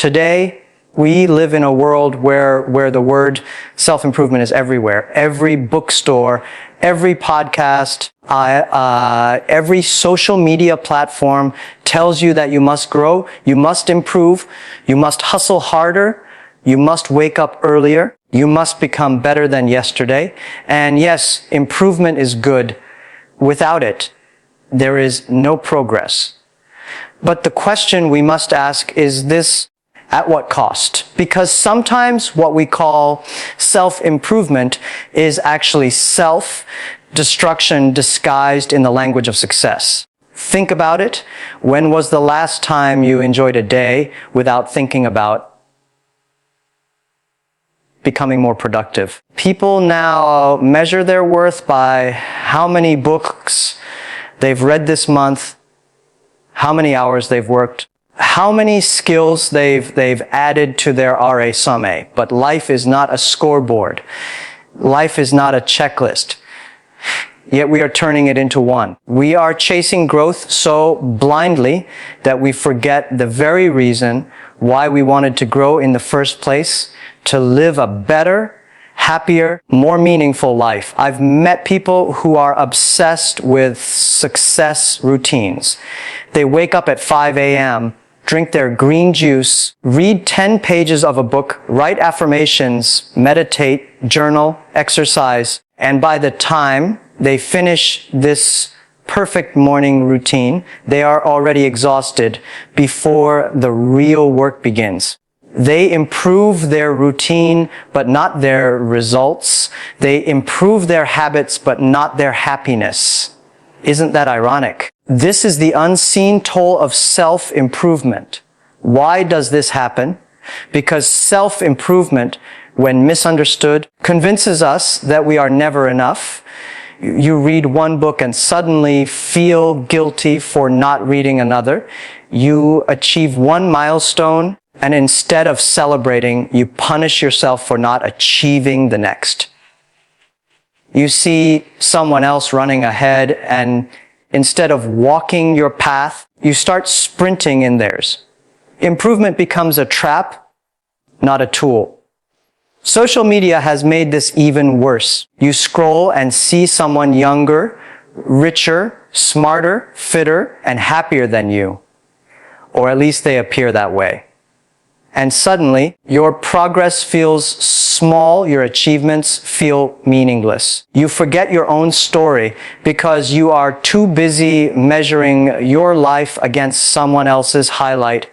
Today, we live in a world where the word self-improvement is everywhere. Every bookstore, every podcast, every social media platform tells you that you must grow, you must improve, you must hustle harder, you must wake up earlier, you must become better than yesterday. And yes, improvement is good. Without it, there is no progress. But the question we must ask is this: at what cost? Because sometimes what we call self-improvement is actually self-destruction disguised in the language of success. Think about it. When was the last time you enjoyed a day without thinking about becoming more productive? People now measure their worth by how many books they've read this month, how many hours they've worked, how many skills they've added to their RA Summe. But life is not a scoreboard. Life is not a checklist. Yet we are turning it into one. We are chasing growth so blindly that we forget the very reason why we wanted to grow in the first place: to live a better, happier, more meaningful life. I've met people who are obsessed with success routines. They wake up at 5 a.m., drink their green juice, read 10 pages of a book, write affirmations, meditate, journal, exercise, and by the time they finish this perfect morning routine, they are already exhausted before the real work begins. They improve their routine, but not their results. They improve their habits, but not their happiness. Isn't that ironic? This is the unseen toll of self-improvement. Why does this happen? Because self-improvement, when misunderstood, convinces us that we are never enough. You read one book and suddenly feel guilty for not reading another. You achieve one milestone, and instead of celebrating, you punish yourself for not achieving the next. You see someone else running ahead, and instead of walking your path, you start sprinting in theirs. Improvement becomes a trap, not a tool. Social media has made this even worse. You scroll and see someone younger, richer, smarter, fitter, and happier than you. Or at least they appear that way. And suddenly, your progress feels small, your achievements feel meaningless. You forget your own story because you are too busy measuring your life against someone else's highlight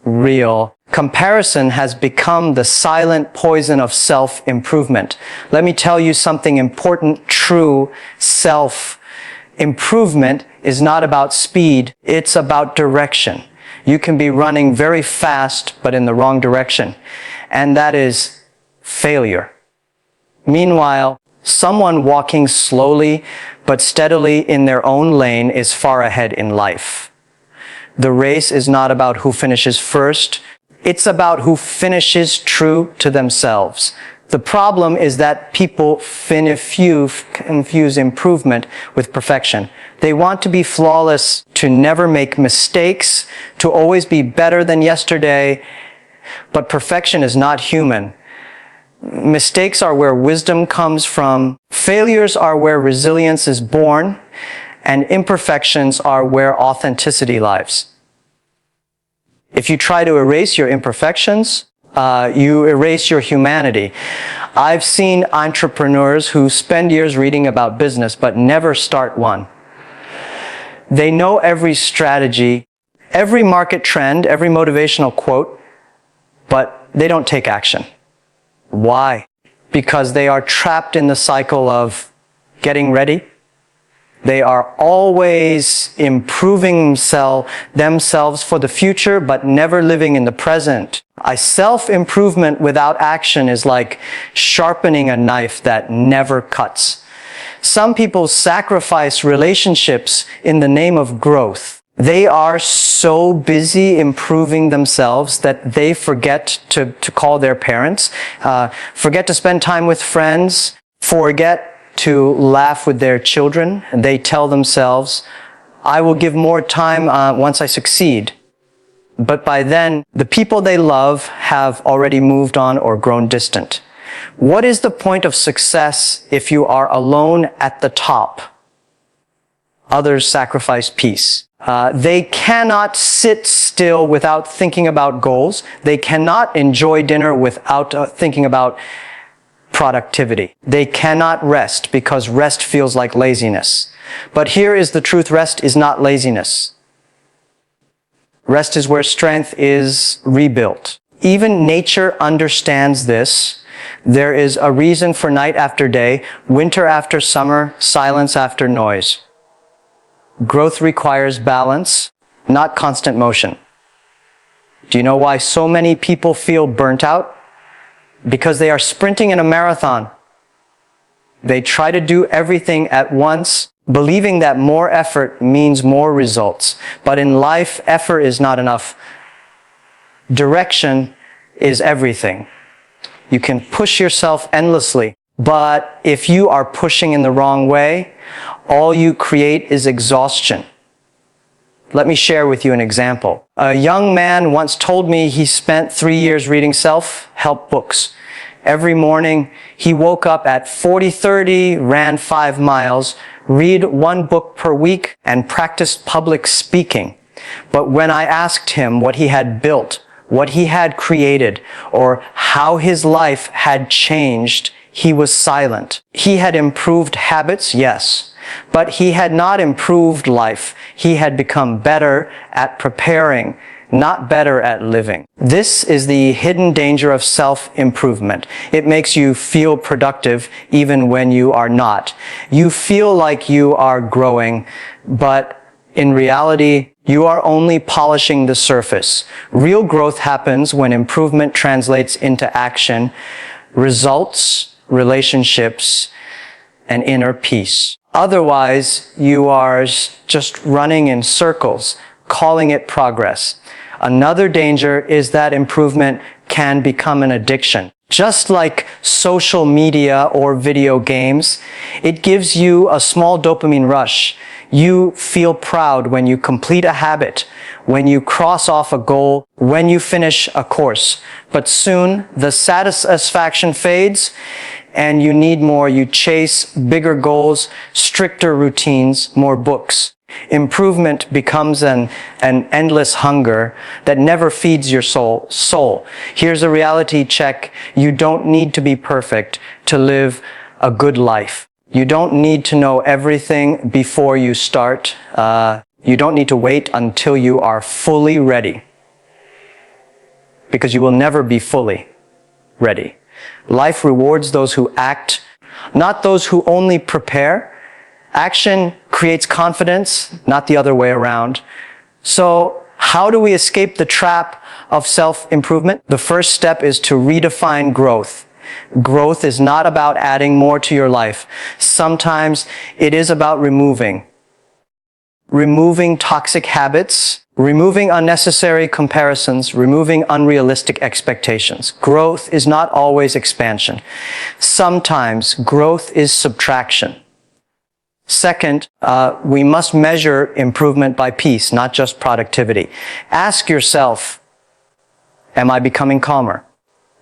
reel. Comparison has become the silent poison of self-improvement. Let me tell you something important, true. Self-improvement is not about speed, it's about direction. You can be running very fast, but in the wrong direction. And that is failure. Meanwhile, someone walking slowly but steadily in their own lane is far ahead in life. The race is not about who finishes first. It's about who finishes true to themselves. The problem is that people confuse improvement with perfection. They want to be flawless, to never make mistakes, to always be better than yesterday. But perfection is not human. Mistakes are where wisdom comes from. Failures are where resilience is born. And imperfections are where authenticity lives. If you try to erase your imperfections, you erase your humanity. I've seen entrepreneurs who spend years reading about business but never start one. They know every strategy, every market trend, every motivational quote, but they don't take action. Why? Because they are trapped in the cycle of getting ready. They are always improving themselves for the future, but never living in the present. A self-improvement without action is like sharpening a knife that never cuts. Some people sacrifice relationships in the name of growth. They are so busy improving themselves that they forget to call their parents, forget to spend time with friends, forget to laugh with their children. They tell themselves, I will give more time once I succeed. but by then, the people they love have already moved on or grown distant. What is the point of success if you are alone at the top? Others sacrifice peace. They cannot sit still without thinking about goals. They cannot enjoy dinner without thinking about productivity. They cannot rest because rest feels like laziness. But here is the truth: rest is not laziness. Rest is where strength is rebuilt. Even nature understands this. There is a reason for night after day, winter after summer, silence after noise. Growth requires balance, not constant motion. Do you know why so many people feel burnt out? Because they are sprinting in a marathon. They try to do everything at once, believing that more effort means more results. But in life, effort is not enough. Direction is everything. You can push yourself endlessly, but if you are pushing in the wrong way, all you create is exhaustion. Let me share with you an example. A young man once told me he spent 3 years reading self-help books. Every morning, he woke up at 40:30, ran 5 miles, read 1 book per week, and practiced public speaking. But when I asked him what he had built, what he had created, or how his life had changed, he was silent. He had improved habits, yes, but he had not improved life. He had become better at preparing, not better at living. This is the hidden danger of self-improvement. It makes you feel productive even when you are not. You feel like you are growing, but in reality, you are only polishing the surface. Real growth happens when improvement translates into action, results, relationships, and inner peace. Otherwise, you are just running in circles, calling it progress. Another danger is that improvement can become an addiction. Just like social media or video games, it gives you a small dopamine rush. You feel proud when you complete a habit, when you cross off a goal, when you finish a course. But soon, the satisfaction fades and you need more. You chase bigger goals, stricter routines, more books. Improvement becomes an endless hunger that never feeds your soul. Here's a reality check. You don't need to be perfect to live a good life. You don't need to know everything before you start. You don't need to wait until you are fully ready, because you will never be fully ready. Life rewards those who act, not those who only prepare. Action creates confidence, not the other way around. So, how do we escape the trap of self-improvement? The first step is to redefine growth. Growth is not about adding more to your life. Sometimes it is about removing toxic habits, removing unnecessary comparisons, removing unrealistic expectations. Growth is not always expansion. Sometimes growth is subtraction. Second, we must measure improvement by peace, not just productivity. Ask yourself, am I becoming calmer?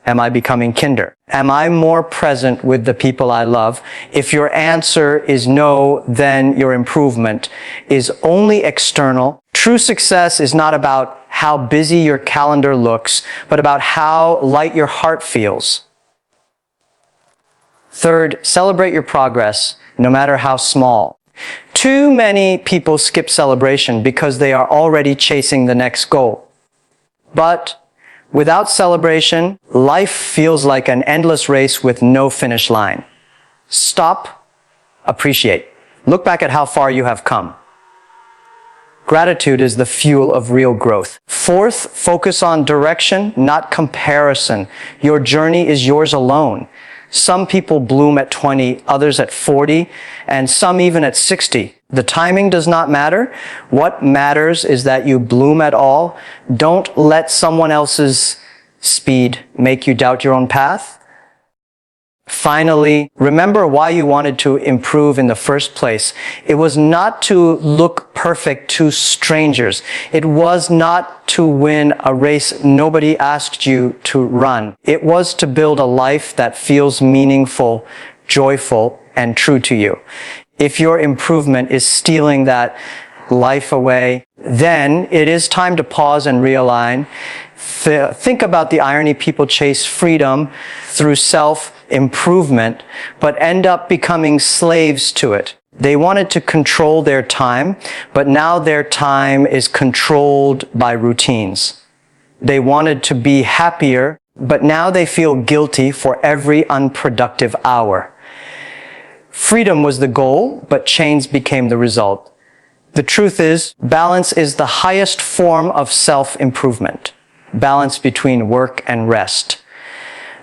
Am I becoming kinder? Am I more present with the people I love? If your answer is no, then your improvement is only external. True success is not about how busy your calendar looks, but about how light your heart feels. Third, celebrate your progress, no matter how small. Too many people skip celebration because they are already chasing the next goal. But without celebration, life feels like an endless race with no finish line. Stop, appreciate. Look back at how far you have come. Gratitude is the fuel of real growth. Fourth, focus on direction, not comparison. Your journey is yours alone. Some people bloom at 20, others at 40, and some even at 60. The timing does not matter. What matters is that you bloom at all. Don't let someone else's speed make you doubt your own path. Finally, remember why you wanted to improve in the first place. It was not to look perfect to strangers. It was not to win a race nobody asked you to run. It was to build a life that feels meaningful, joyful, and true to you. If your improvement is stealing that life away, then it is time to pause and realign. Think about the irony. People chase freedom through self-improvement, but end up becoming slaves to it. They wanted to control their time, but now their time is controlled by routines. They wanted to be happier, but now they feel guilty for every unproductive hour. Freedom was the goal, but chains became the result. The truth is, balance is the highest form of self-improvement. Balance between work and rest.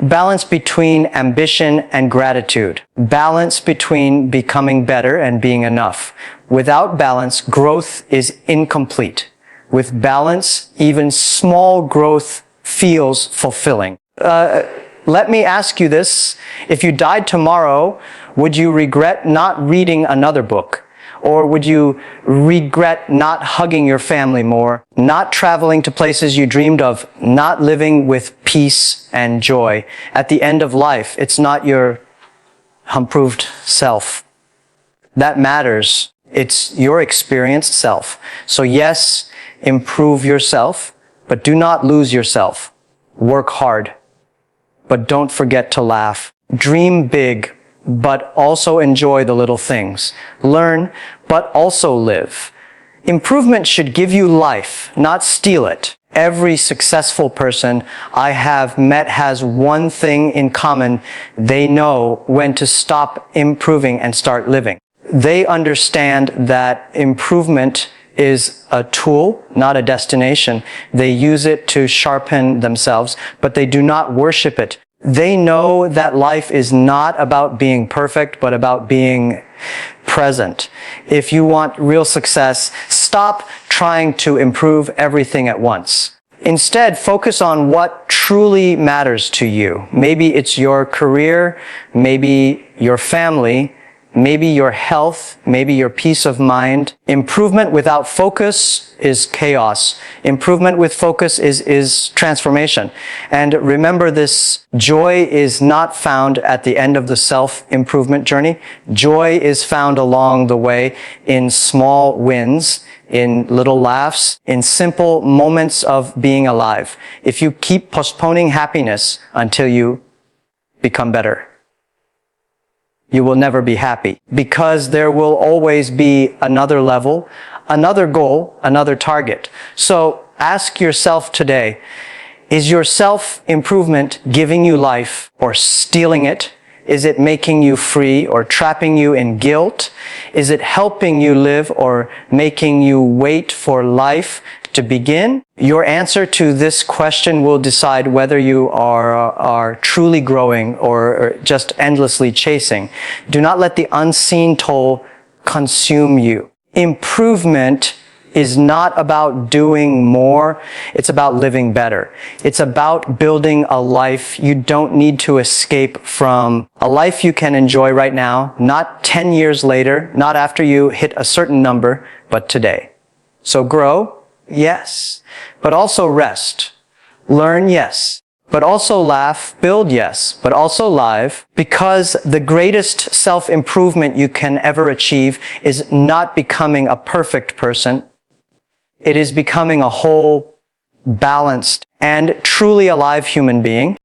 Balance between ambition and gratitude. Balance between becoming better and being enough. Without balance, growth is incomplete. With balance, even small growth feels fulfilling. Let me ask you this. If you died tomorrow, would you regret not reading another book? Or would you regret not hugging your family more, not traveling to places you dreamed of, not living with peace and joy? At the end of life, it's not your improved self that matters. It's your experienced self. So yes, improve yourself, but do not lose yourself. Work hard, but don't forget to laugh. Dream big, but also enjoy the little things. Learn, but also live. Improvement should give you life, not steal it. Every successful person I have met has one thing in common. They know when to stop improving and start living. They understand that improvement is a tool, not a destination. They use it to sharpen themselves, but they do not worship it. They know that life is not about being perfect, but about being present. If you want real success, stop trying to improve everything at once. Instead, focus on what truly matters to you. Maybe it's your career, maybe your family, maybe your health, maybe your peace of mind. Improvement without focus is chaos. Improvement with focus is transformation. And remember this, joy is not found at the end of the self-improvement journey. Joy is found along the way in small wins, in little laughs, in simple moments of being alive. If you keep postponing happiness until you become better, you will never be happy, because there will always be another level, another goal, another target. So ask yourself today, is your self-improvement giving you life or stealing it? Is it making you free or trapping you in guilt? Is it helping you live or making you wait for life to begin? Your answer to this question will decide whether you are truly growing or just endlessly chasing. Do not let the unseen toll consume you. Improvement is not about doing more. It's about living better. It's about building a life you don't need to escape from. A life you can enjoy right now, not 10 years later, not after you hit a certain number, but today. So grow, yes, but also rest. Learn, yes, but also laugh. Build, yes, but also live. Because the greatest self-improvement you can ever achieve is not becoming a perfect person. It is becoming a whole, balanced, and truly alive human being.